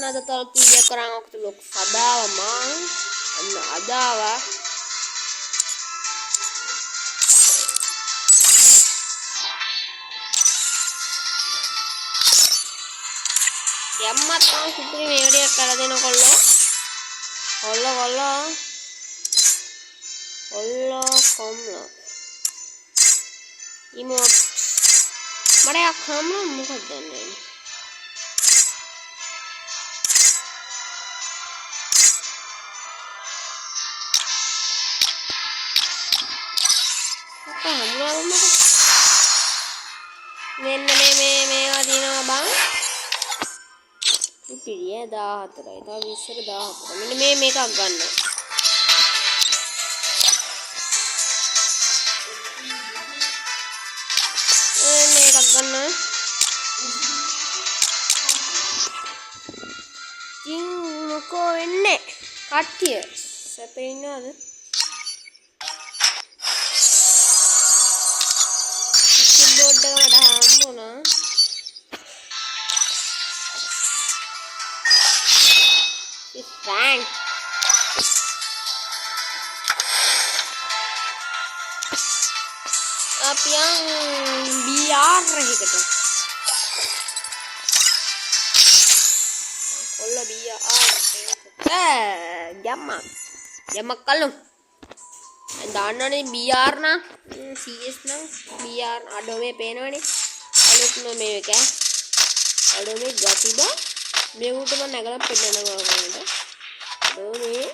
teman-teman ada tol video kurang waktu lu sadawa mang adawa යම්මත් නම් සුපිරි මේ විදියට කරලා දෙන කොල්ලෝ කොම්ලා ඉමෝට් මට යක් හම්බුන මොකක්ද දන්නේ මෙන්න මේවා දිනවා බං ඉතිරිය 14යි තව 20ට 14 මෙන්න මේකක් ගන්න මේකක් ගන්න ඉතින් මොකෝ වෙන්නේ කට්ටිය සැපේ ඉන්නවද බෝඩ් එක මට හම්බුණා Frank. Apa yang biar gitu. Kalau biar jamak kalau. Dana nih biar na, serius na biar ada me pena nih. Kalau tuh me kayak, ada me gati ba. මේ උට මම නැගලා පෙන්නනවා වගේද මේ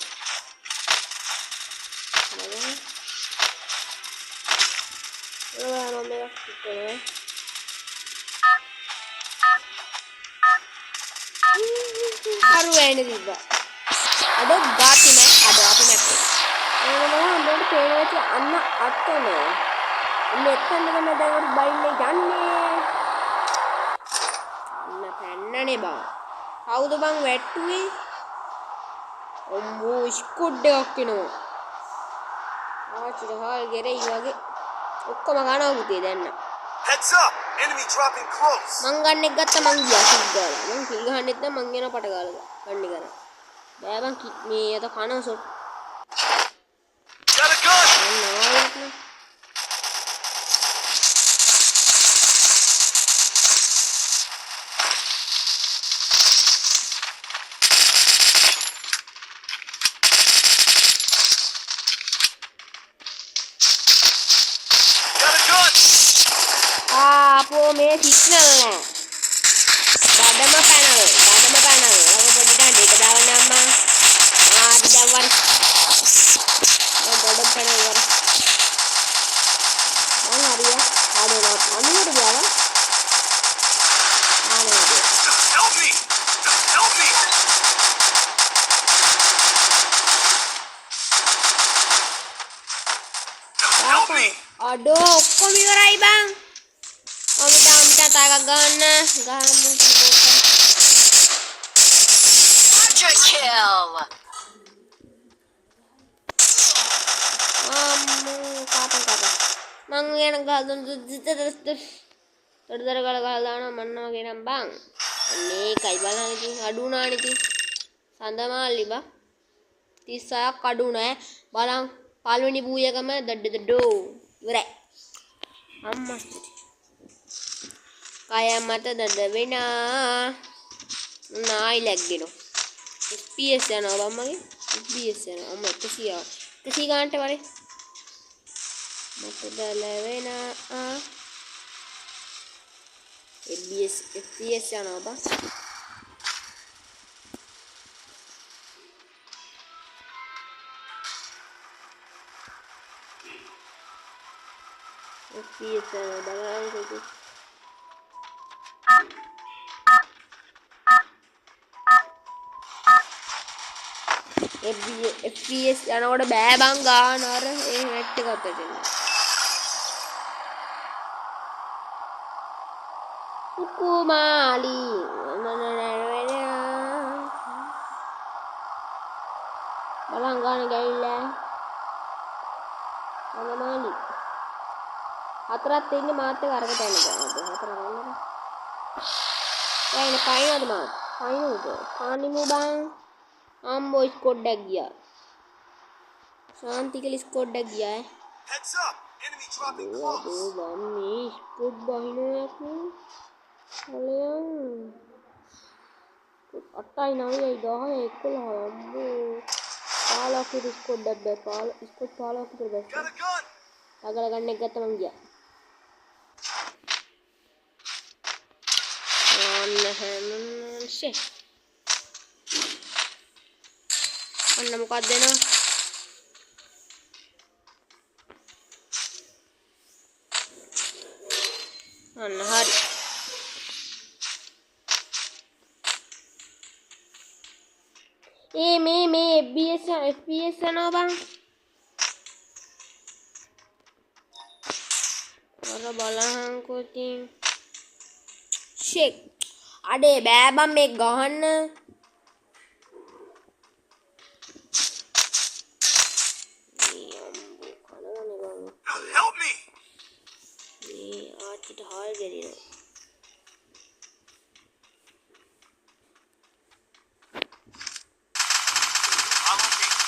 නගලා මේක කිව්වේ අර වෙන්නේ තිබ්බා අද ගාති මැක් අපි මැක් එනවා මොකද තේරෙච්ච අන්න අත්තනේ මෙතන තමයි දැන් බයින්නේ යන්නේ අන්න පෙන්නනේ බා කවුද බං වැට්ටුවේ අම්මෝ ස්කුඩ් එකක් එනවා ආච්චිට හාල් ගෙරයි වගේ ඔක්කොම ගන්නවා පුතේ දැන් heads up enemy dropping close මං ගන්න එක ගත්තා මං ගියා කිල් ගාලා මං කිල් ගහන්නෙත් නැත්නම් මං එනවා පට ගාලා ගන්න කරා බෑ බං මේ අත කන සොට් got a gun Apa me signal na dadama panel lagu podidan di kedawan nama di dawar dadam panel war hari ya ada anu udah jalan help me aduh kok mirai bang minta tagak gana gamun kill kapan mangen galun තොරතර ගල ගහලා දානවා මන්නවා කියනම් බං මේකයි බලන්න ඉතින් අඩු උනානේ ඉතින් සඳමාලි බා 36ක් අඩු නෑ බලන් පළවෙනි බූයකම දඩඩෝ ඉවරයි අම්මා කය මත දඩ වෙනා නායි ලැග්ගෙනවා FPS යනවා බම්මගේ FPS යනවා අම්මා 100 ගානට වරේ මත දල වෙනා FPS යනවා බා FPS යනවා බලන්නකෝ FPS යනකොට බෑ බං ගාන අර ඒ නෙට් එක අතට එන්න කුමාලි බලන් ගාන ගිහිල්ලා අනමාලි හතරක් තින්නේ මාත් එක අරකට යන්න ගියා හතර ගන්නද එයිනේ පයින්වද මාත් අයිනෝද පානිමු බං ආම්බෝ ස්කොඩ් එකක් ගියා ශාන්තිකල ස්කොඩ් එකක් ගියා Heads up! Enemy dropping අඩෝ close. බම් මේ ස්කොඩ් බහිනයක් නේ අලයන් 8යි 9යි 10යි 11යි අම්බෝ 15ක් විතර ස්කොඩ් එකක් බෑ 15 විතර Got බැස්සා a gun! තගල ගන්න එක ගත්ත මං ගියා අන්න හැමන්ෂේ අන්න මොකක්ද දෙනවා අන්න හරි මේ FPS යනවා බං අර බලහන්කෝ ඉතින් ෂෙක් අඩේ බෑ බං මේ ගහන්න Help me! මේ ආච්චිට හාල් ගෙලිනවා I'm okay.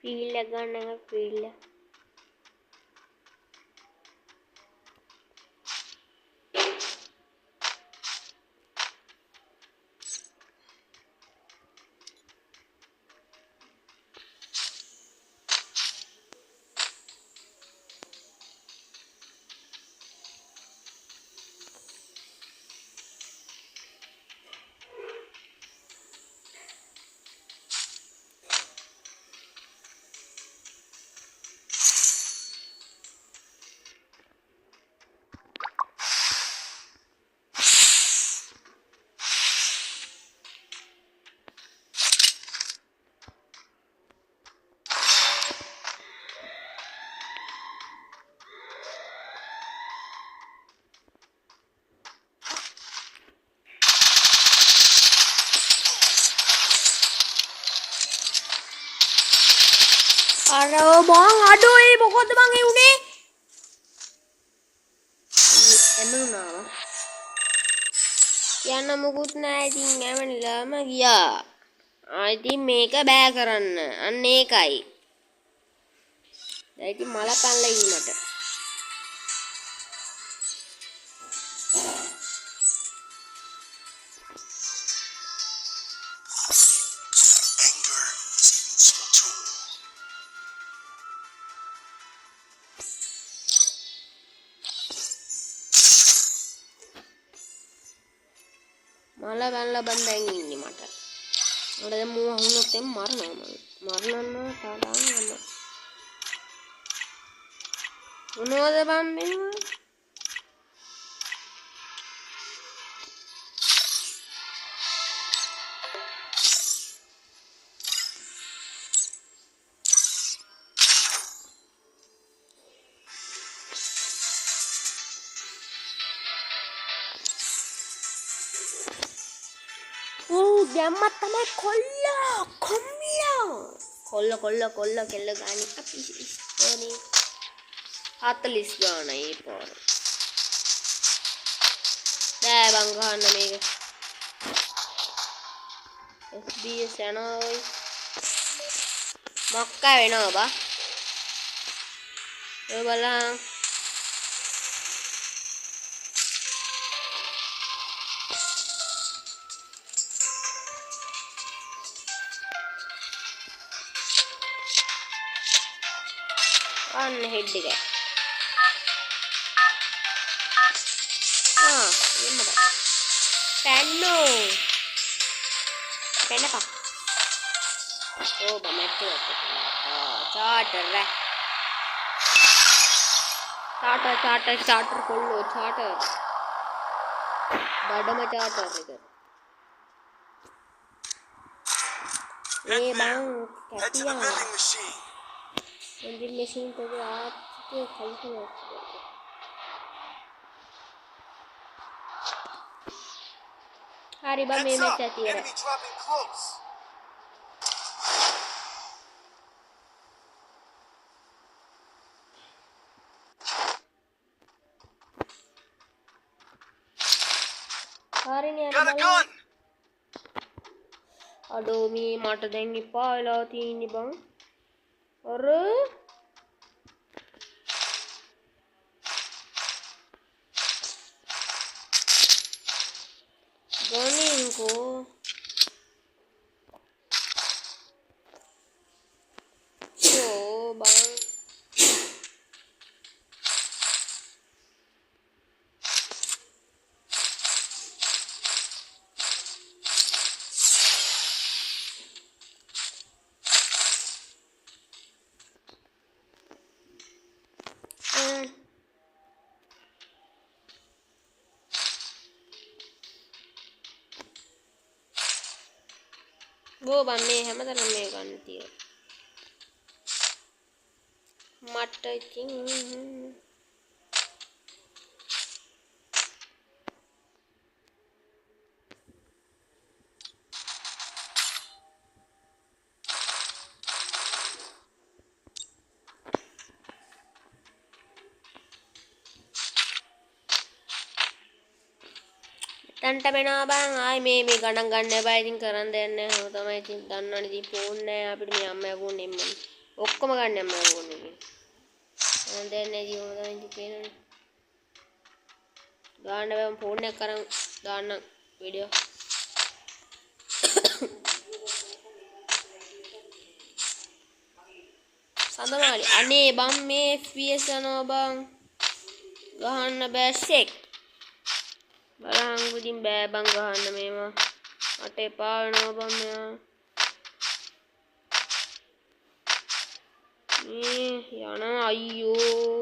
ෆීල් එක ගන්න එක ෆීල් එක අර බං අඩෝ ඒ මොකද බං ඒ උනේ එමුණා යන්න මොකුත් නෑ ඉතින් ඇමනිලාම ගියා ඉතින් මේක බෑ කරන්න අන්න ඒකයි දැන් ඉතින් මල පැනලා ඉන්නට Anger is a useful tool. මල පැනලා බන් දැන් ඉන්නේ මට මට දැන් මූ අහුනොත් එම් මරනවා මරන්න තාඩාන් යන්න මොනවද බන් මෙන්න දැම්මත් තමයි කොල්ල කෙල්ල ගානි අපි ඉස්තෝනේ 40 ගානයි පාර බෑ බං ගහන්න මේක SBS යනවා ඔයි මොක්කා වෙනවා බා ඔය බලන්න අන්න හෙඩ් එක එන්නද පැන්නෝ පැනපා ඕ බමැට් එක චාටර් චාටර් කොල්ලෝ චාටර් බඩම චාටර් එක ඒ බං Head to the කැපියා vending machine. vending machine තෝගේ ආත්කේ කල්පනා හරි බං මේ Heads මැච් up! ඇති ඉවරයි Enemy dropping close. හරිනේ යන්න Got a බලන්න gun! අඩෝ මේ මට දැන් එපා වෙලා තියෙන්නේ බං අර ගණින්කෝ යෝ බං බෝ බං මේ හැමතැනම මේ ගන්න තියෙනවා මට ඉතින් තන්ට වෙනවා බං ආයි මේ ගණන් ගන්න එපා ඉතින් කරන් දෙයක් නැහැ ඔය තමයි ඉතින් දන්නවනේ ඉතින් ෆෝන් නැහැ අපිට මේ අම්මා යගොන්නේ එම්මනේ ඔක්කොම ගන්න අම්මා යගොන්නේ ඉතින් ගණන් දෙයක් නැහැ ඉතින් ඔය තමයි ඉතින් පේනවනේ ගන්න බෑ ෆෝන් එක කරන් දාන්න වීඩියෝ සඳමාලි අනේ බං මේ FPS යනවා බං ගහන්න බෑ සෙක් බලහන් ඉතින් බෑ බං ගහන්න මේවා මට එපා වෙනවා බං මෙයා යනවා අයියෝ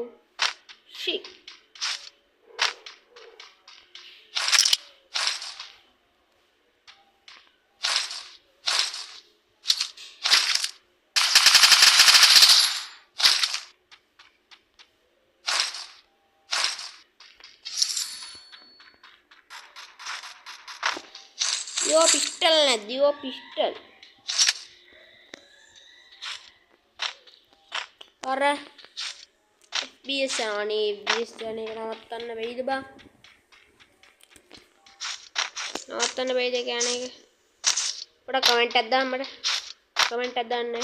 ෂික් यो पिस्टल නැද්ද यो पिस्टल අර FPS අනේ FPS යන්නේ නවත්තන්න බැයිද බං නවත්තන්න බැයිද කියන්නේ එක පොඩ කමෙන්ට් එකක් දාන්න මට කමෙන්ට් එකක් දාන්න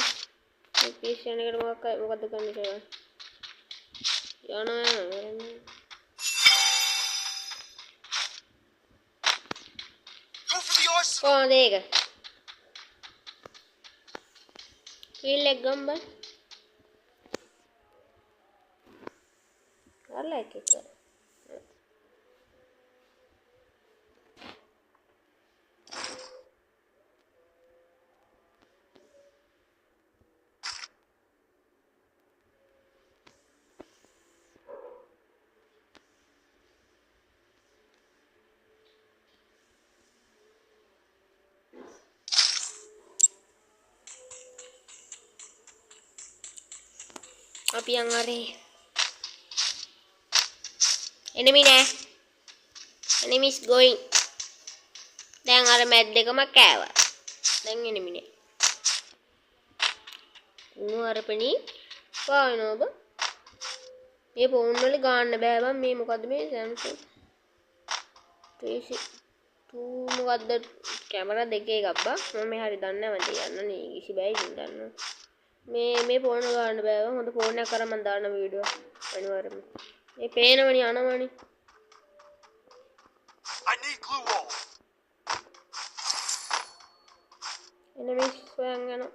FPS යන එකට මොකද්ද කරන්නේ කියලා යනවා Go for the arsenal! කොහොමද ඒක kill එක ගම්බ කරලා එක අපි යන් අරේ enemy නෑ enemy is going දැන් අර මැඩ් එකම කෑවා දැන් enemy නෑ උණු අරපණි පාවනවා ඔබ මේ ෆෝන් වල ගන්න බෑ බං මේ මොකද්ද මේ Samsung 3 මොකද්ද කැමරා දෙකේ එකක් බං මම මේ හරි දන්නේ නැහැ මට යන්න නේ කිසි බෑ ඉතින් දන්නවා මේ ෆෝන් එක ගන්න බෑ බං හොඳ ෆෝන් එකක් කරන් මම දාන්න වීඩියෝ අනිවාර්යයෙන්ම මේ පේනවනේ යනවනේ I need glue wall. enemies හොයන් යනවා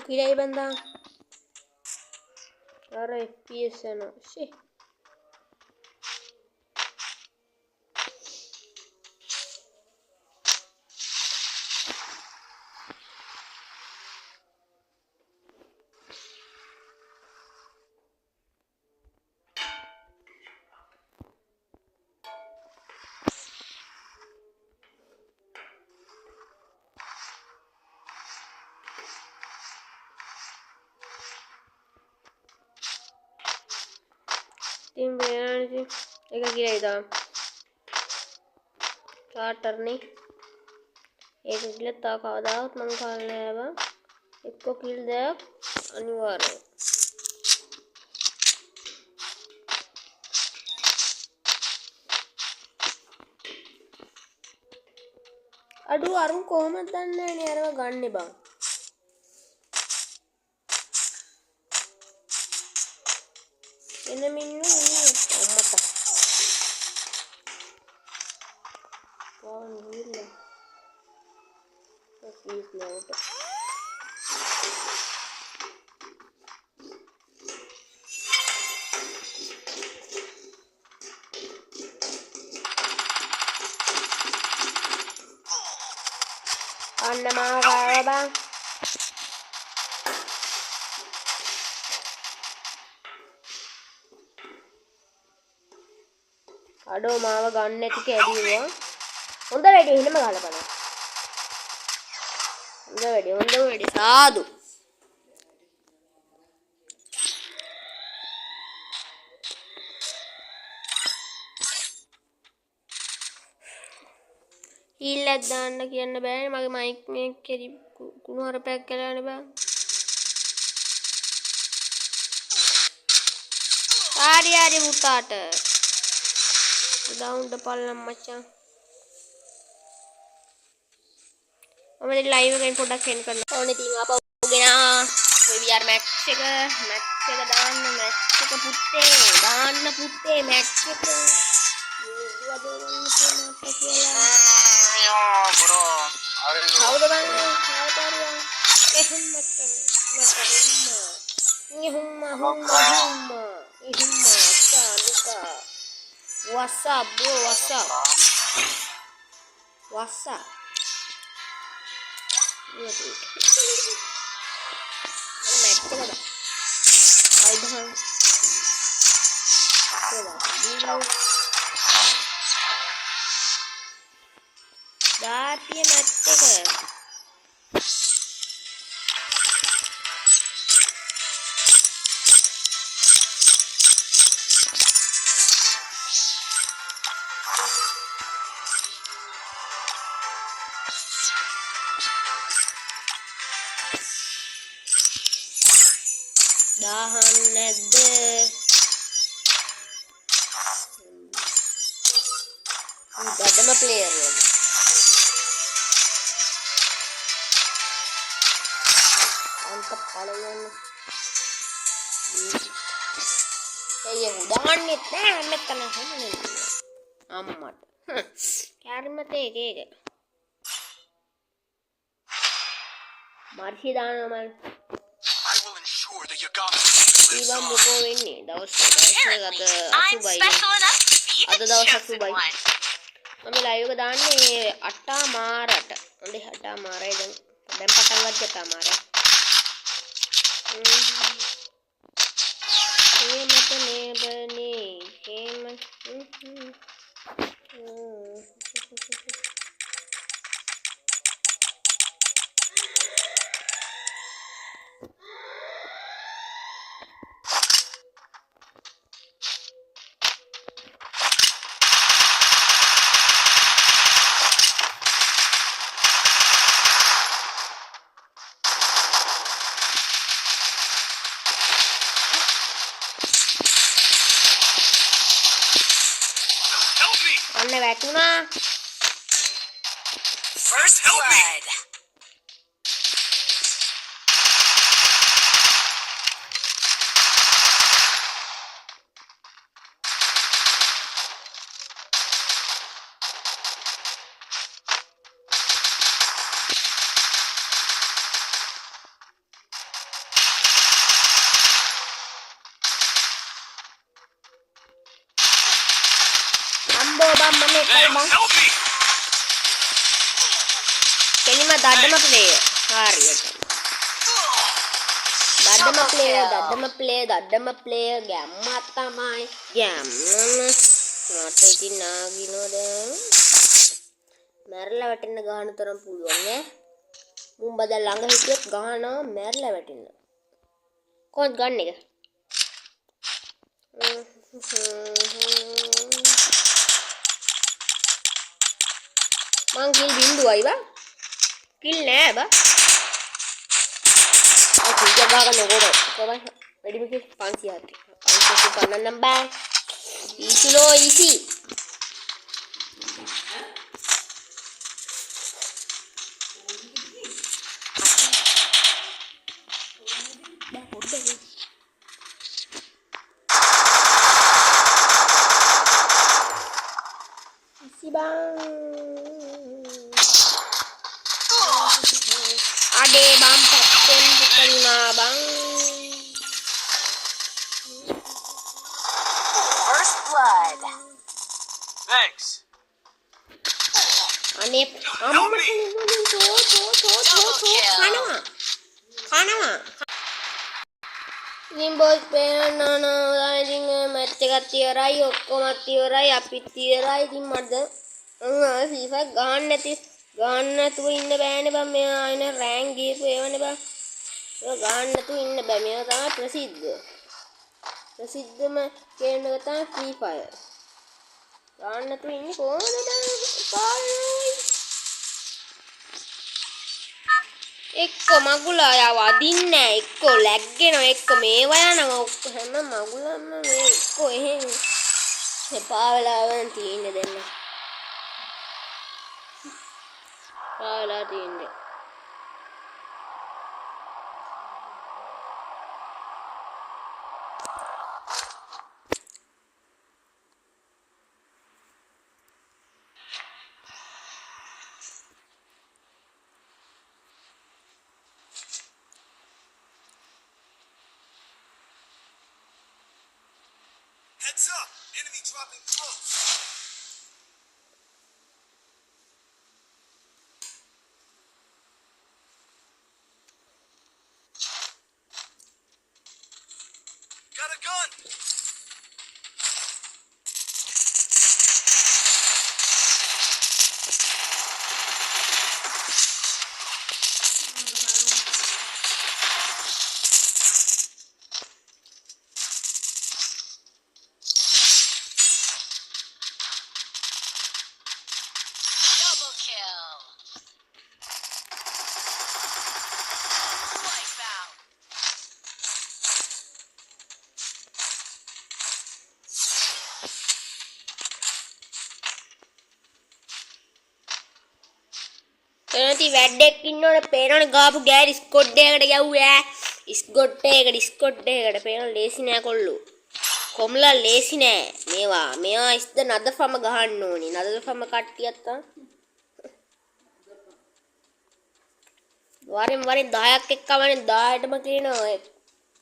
කිරයි බන්දා අර FPS යනවා ෂේ Tim Bernardi එක කියලා ඉදා චාටර් නේ ඒක කියලා තා කවදාවත් මං කාලේ නෑ බං එක්ක කිල් දෙයක් අනිවාර්යයෙන් අඩු අරුන් කොහොමද දන්නේ නේ අරව ගන්නෙ බං එන මින්නු අම්මට වාන් ගිල්ල ප්ලීස් නෝට අන්න මාව කාවා බං අඩෝ මාව ගන්න නැති කැඩියුවා හොඳ වැඩි එහෙම ගහලා බලන්න හොඳ වැඩි සාදු ඊළඟ දාන්න කියන්න බෑනේ මගේ මයික් මේක කෙරි කුණු හරපයක් කළානේ බං හරි පුතාට ඩවුන් ද පල්ලම් මචං මම මේ ලයිව් එකෙන් පොඩ්ඩක් එන්න කරනවා ඕනේ ඉතින් ආපහු ගෙනා VR max එක දාන්න max එක පුත්තේ දාන්න පුත්තේ max එක bro. කවුද බං කාටරුවා what's up bro what's up Dati mette ke. Dahan nedde. Dadama player lagi. Mantap kalian. Ya udahan nih, amet kan ini. Amat. Karma tege. Marhi dana man. I will ensure the Yagami Iba lives muko on. ini. Daus Apparently, I'm special enough to be Ada the dawsak chosen subay. one. Mami live දාන්නේ 8 මාරට. හොඳයි 8 මාරයි දැන් පටන් ගත්තා මාරයි. මත නේබනේ හේම Help me! අන්න වැටුණා. First Help me. blood. බම් මම එකයි බම් Help me! කෙලිම දඩම ප්ලේයර් හරියට දඩම ප්ලේයර් ගැම්ම තමයි ගැම්ම මට ඉතින් නාගිනෝ දැන් මැරලා වැටෙන්න ගහන තරම් පුළුවන් ඈ මුන් බදල් ළඟ හිටියොත් ගහනවා මැරලා වැටෙන්න කොහොමද ගන්න එක මං කිල් බින්දුවයි බා කිල් නෑ බා කිල් ගහගෙන නෝකොට කොහමද වැඩිම කිල් 500 ගන්නනම් බෑ ඊසිලෝ easy Ade bang paten kelima bang. First blood. Thanks. Ane Help me! Kana. Nimbos penana riding match එකක් ඉවරයි ඔක්කොමත් ඉවරයි අපිත් ඉවරයි ඉතින් මට FIFA ගන්න නැතුව ඉන්න බෑනේ බං මෙයා අයන රෑන්ක් ගියපු ඒවනේ බං ඒක ගන්න නැතුව ඉන්න බෑ මේවා තමයි ප්‍රසිද්ධම ගේම් එක තමයි Free Fire ගන්න නැතුව ඉන්නේ කොහොමද බං එක්ක මගුලා යව අදින්නේ නැහැ එක්ක ලැග් වෙනවා එක්ක මේවා යනවා හැම මගුලම මේ එක්ක එහෙන් එපා වෙලා වන් තියෙන්නේ දෙන්න පාලා තියෙන්නේ Heads up! Enemy dropping close! Got a gun! Double kill. Wipeout. එනති වැඩෙක් ඉන්නෝනේ පේනවනේ ගාපු ගෑරි ස්කොඩ් එකකට යවුවා ස්කොඩ් එකකට පේනවනේ ලේසි නෑ කොල්ලෝ කොම්ලා ලේසි නෑ මේවා ඉස්ද නද ෆම ගහන්න ඕනේ නද ෆම කට්ටියක් තමයි වරින් 10ක් එක්කමනේ 10ටම කියනවා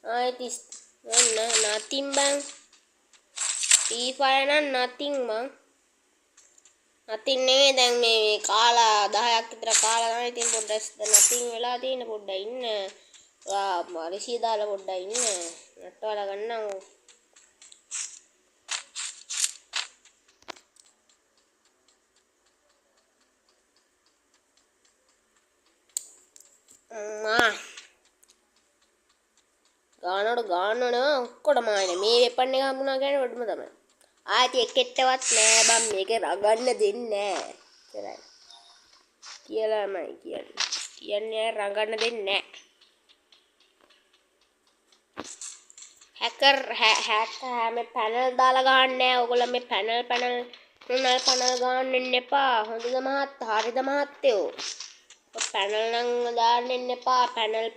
ආයෙත් nothing බං Free Fire නම් nothing බං nothing නෙවෙයි දැන් මේ කාලා 10ක් විතර කාලා තමයි ඉතින් පොඩ්ඩක් nothing වෙලා තියෙන පොඩ්ඩක් ඉන්න රිසිය දාලා පොඩ්ඩක් ඉන්න නට්ටවලා ගන්නම් ගානට ඔක්කොටම ආනේ මේ වෙපන් එක හම්බුනා කියන්නේ වඩම තමයි ආයෙත් එකෙට්ටවත් නෑ බම් මේක රගන්න දෙන්නේ නෑ කියලාමයි කියන්නේ රගන්න දෙන්නේ නෑ හැකර් මේ පැනල් දාලා ගහන්නේ නෑ ඔයගොල්ලෝ මේ පැනල් ගන්න ඉන්න එපා හොඳද මහත්තයා හරිද මහත්තයෝ පැනල් නම් දාන්න ඉන්න එපා පැනල්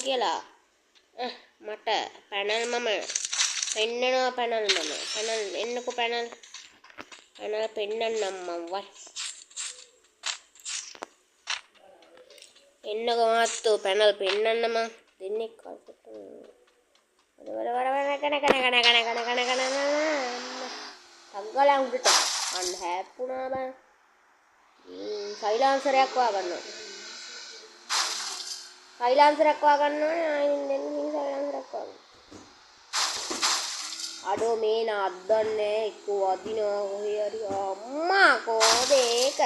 කියලා මට පැනල් මම පෙන්නනවා පැනල් එන්නකෝ පැනල් පෙන්නන්නම් මම වයි එන්නකෝ මහත්තයෝ පැනල් පෙන්නන්න මම දෙන්නේ කාට වර තග්ගලා උඩට අන්න හැප්පුණා බං. සයිලාන්සරයක් වා ගන්නවා. සයිලාන්සරයක් වා ගන්නවනේ ආයින් දෙන්න මිනි සයිලාන්සරයක් වා ගන්න. අඩෝ මේ නද්දන්නේ එක්ක වදිනවා කොහේ හරි අම්මා කොහොමද ඒක?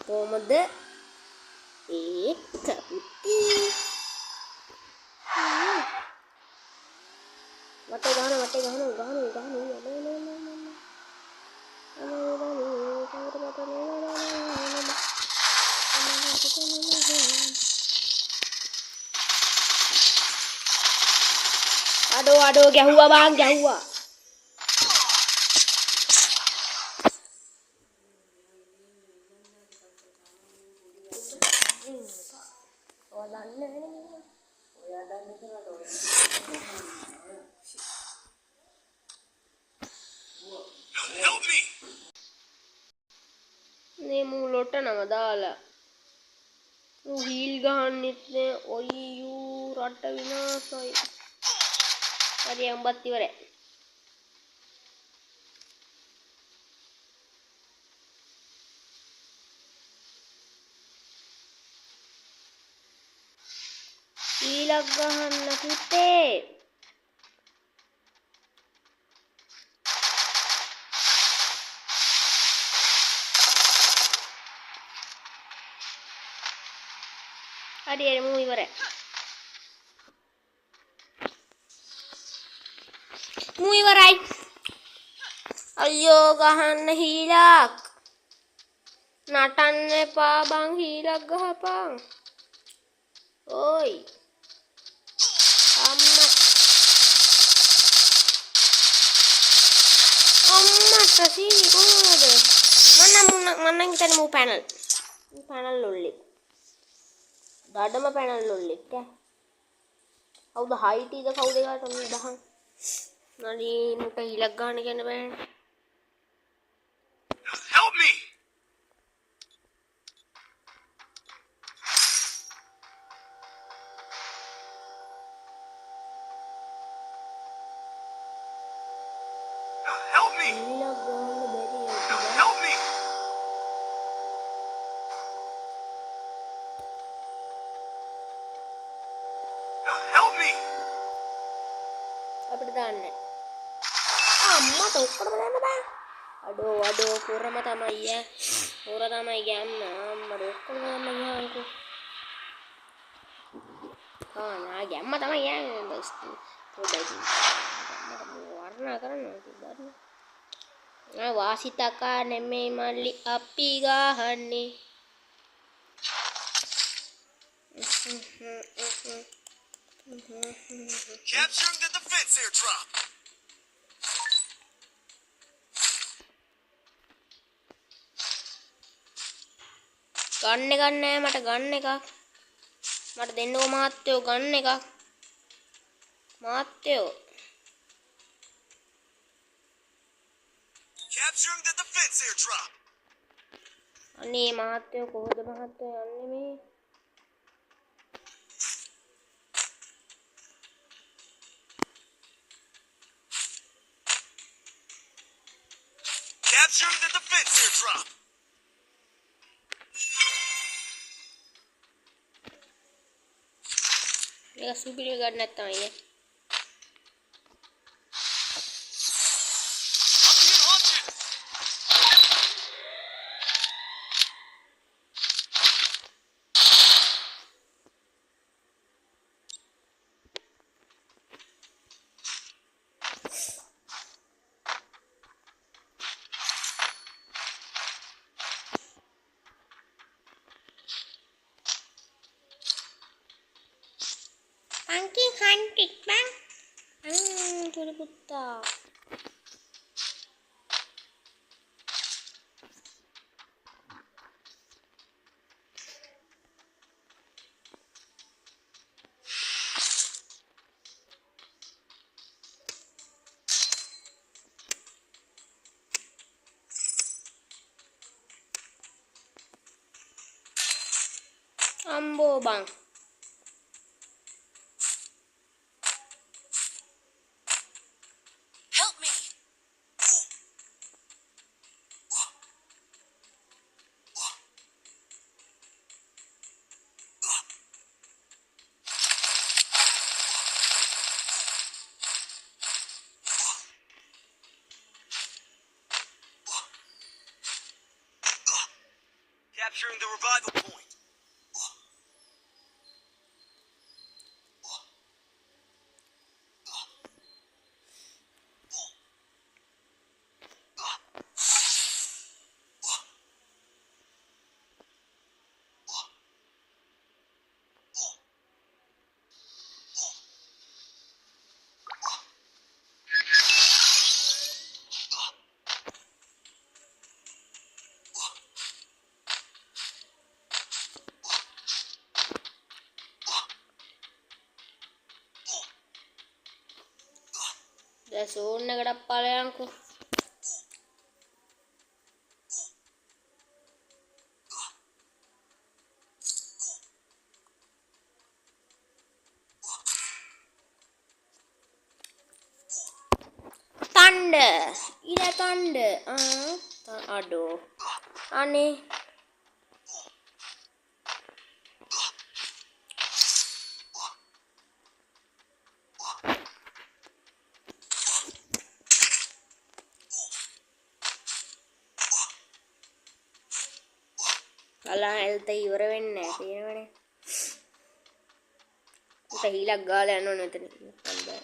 කොහොමද ඒක පුටි? වටේ ගහනවා අඩෝ ගැහුවා බං ගැහුවා. Help me! මේ මූලොට නම දාලා හීල් ගහන්නෙත් නෑ ඔයියූ රට විනාසයි. හරි උඹත් ඉවරයි. හීලක් ගහන්න පුතේ. හරි මූ ඉවරයි. අයියෝ ගහන්න හීලක්. නටන්න එපා බං හීලක් ගහපන්. ඕයි. අම්මට සීනි කොහොමද? මන්න හිතන්නේ මූ පැනල් ලොල්ලි. දඩම පැනල් ලොල්ලි කෑ. කවුද හයිටිද කවුද ඒකට මේ දහන්. නඩි මුට හීලක් ගන්න කියන බෑනේ. Help me! Help me! හීලක් ගන්න බැරි යකෝ. Help me! Help me! අපිට දාන්න. අම්මට ඔක්කොම දාන්න බෑ. අඩෝ කුරම තමයි ඈ. කුර තමයි ගෑම්ම. අම්මට ඔක්කොම දාන්න ගියාන්කෝ. නා ගැම්ම තමයි ඈ. බස් පොඩයි. වර්ණ කරනවා තිබ්බත්. වාසිතකා නෙමෙයි මල්ලි අපි ගහන්නේ. Capturing the defense airdrop. ගන්න එකක් නෑ මට ගන්න එකක්. මට දෙන්නකෝ මහත්තයෝ ගන්න එකක්. මහත්තයෝ. Capturing the defense airdrop. අනේ මහත්තයෝ කොහොමද මහත්තයෝ යන්නේ මේ? Capturing the defense airdrop. මේක සුපිරි ගන්න නැත්තම් අයියේ. I'm being haunted. Monkey hunting bang. Tuli putta. Ambo bang. Help me. Grabbing the revival point. දැන් සෝන් එකට ඵලයන්කෝ. Thunder. Ila thunder. Aduh. Aneh. Kalah health ඉවර වෙන්නේ නැහැ තියෙනවනේ. උට හීලක් ගාලා යන්න ඕනේ මෙතන. හොඳයි.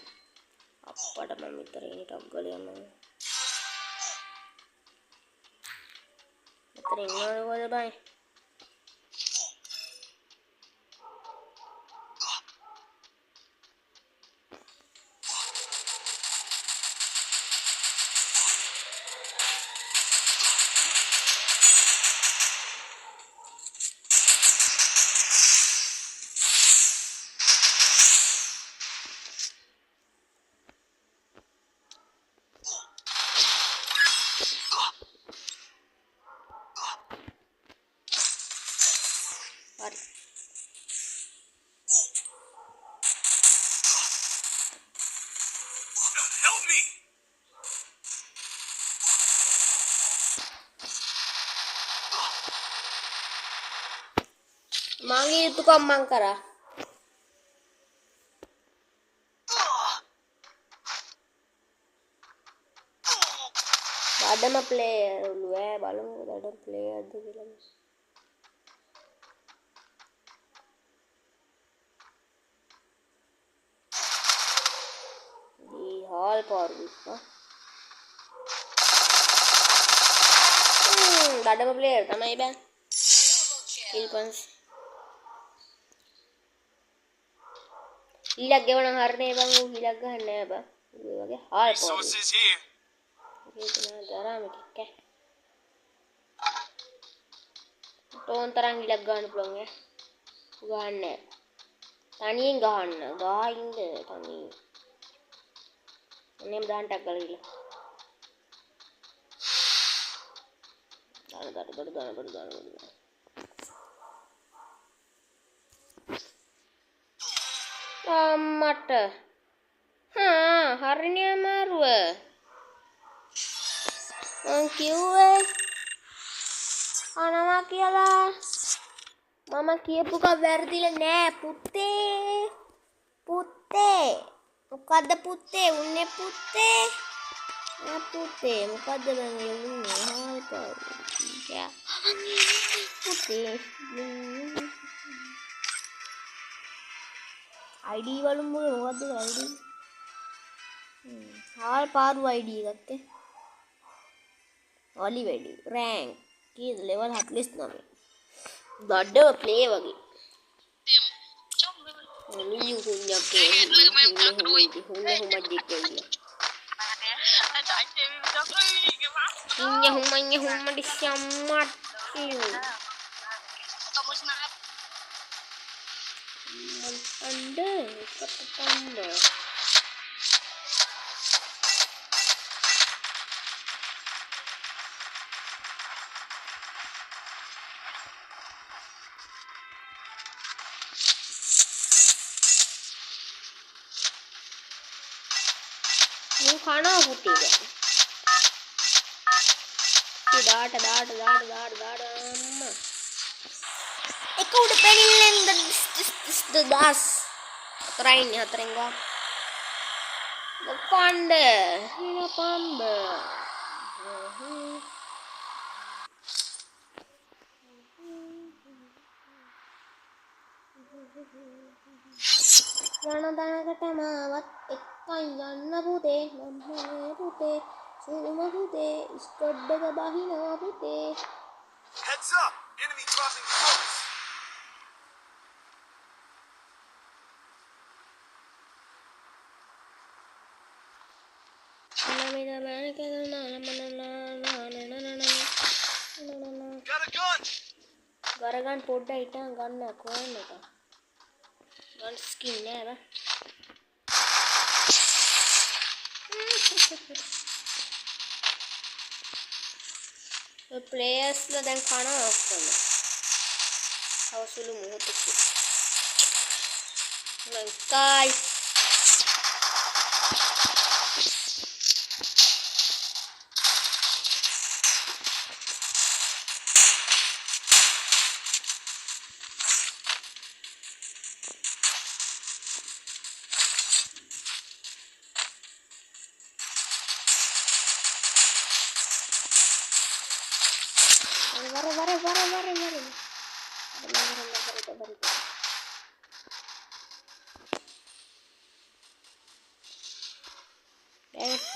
අප්පට මම විතර ඉන්නේ ටක් ගාලා යන්න. මෙතන ඉන්නවද කොහෙද බයි? හරි. Help me! මගේ යුතුයකම් මං කරා. දඩම ප්ලේයර් උළුවේ බලමු දඩම ප්ලේයර්ද කියලා. දී හාල් පාරුවා. දඩම ප්ලේයර් තමයි බෑ. කිල් පන්ස්. ඊළඟ ගෙවන හරනේ බං ඌ ඊළඟ ගහන්නේ නෑ බං. ඒ වගේ හාල් පාරුවා. Resources here. ඒක නා දරාම කික්ක. ටෝන් තරම් ඊළඟ ගන්න පුළුවන් ඈ. ගහන්නේ. තනියෙන් ගහන්න. ගහින්ද තනියෙන්. එන්නේම දාන්න ටක් ගාලා ගිහලා. දාන. මට හරිනේ අමාරුව. මං කිව්වේ අනවා කියලා. මම කියපු එක වැරදිලා නෑ පුතේ. පුතේ. මොකද්ද පුතේ? උන්නේ පුතේ. පුතේ මොකද්ද මම උන්නේ? හාල් පාරුවා. පුතේ. ID වලින් මොකද්ද ID? හාල් පාරු ID ගත්තේ. ඔලි වැඩි. රෑන්ක් කීයද? ලෙවල් 49. දඩව ප්ලේ වගේ. මිලියු හුන්නක් खाना होती है डाट एक उड़ पेनिल das train ya trengo pande ini pambe යන දනකට මාවත් එක්කයි යන්න පුතේ මම්මේ පුතේ සුළුම පුතේ ස්කොඩ් එක බහිනවා පුතේ. Heads up! Enemy dropping close! Got a gun! ගරගන් පොඩ්ඩ හිටන් ගන්න කොහොමද එක ගන් ස්කින් නෑ බා. ඔය ප්ලේයර්ස්ලා දැන් කනවා ඔක්කොම. අවසුළු මොහොතකදී. ලංකායි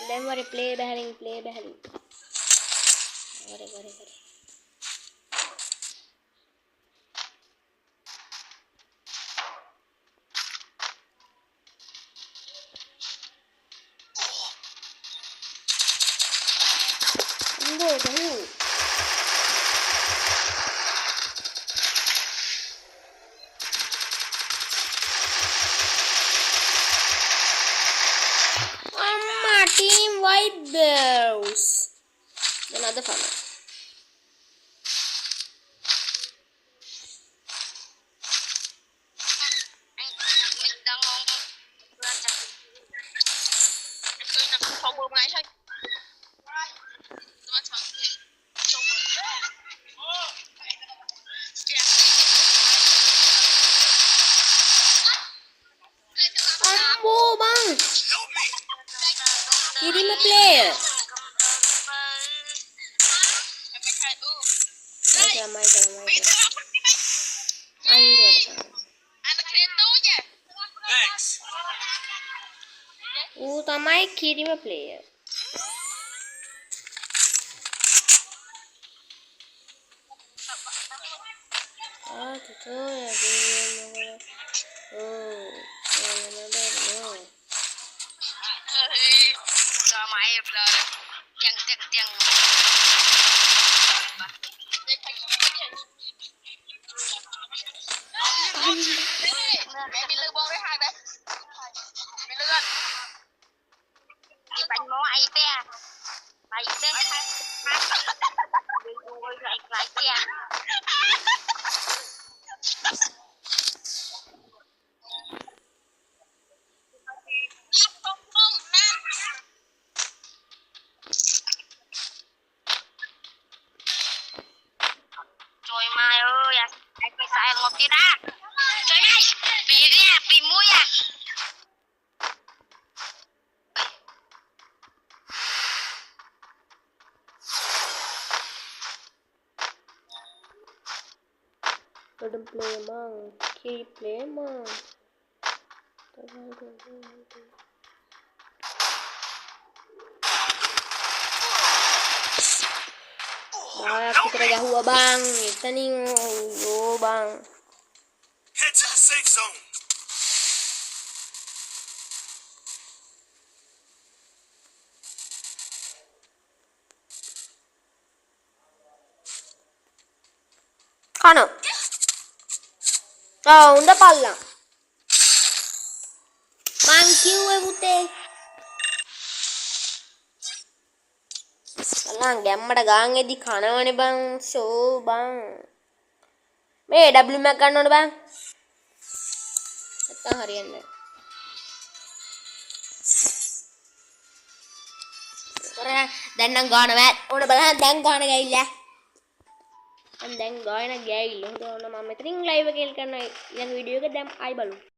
දැන් වරේ play බහැලින් වරේ team white bears. Another funnel. Kirim a player. Thanks! Tamai kirim a player. Trời mai ơi, anh phải xài một tí đã. Trời này, vì nè, vì mũi à. Don't play among, keep play among. Aku terjah huwa bang, itaning oh bang. Head to the safe zone! Kano. Oh, unda palla. Mangkiu puteh. Lang ගැම්මට ගාන් එදි කනවනේ බං show බං මේ W Mac ගන්න ඕනේ බං නැත්තම් හරියන්නේ නැහැ දැන් නම් ගාන බෑ ඕන බලන්න දැන් ගාන ගෑවිලා දැන් ගාන ගෑවිලා හොඳ ඕන මම මෙතනින් ලයිව් එක එල් කරනවා ඊළඟ වීඩියෝ එක දැන් ආයි බලමු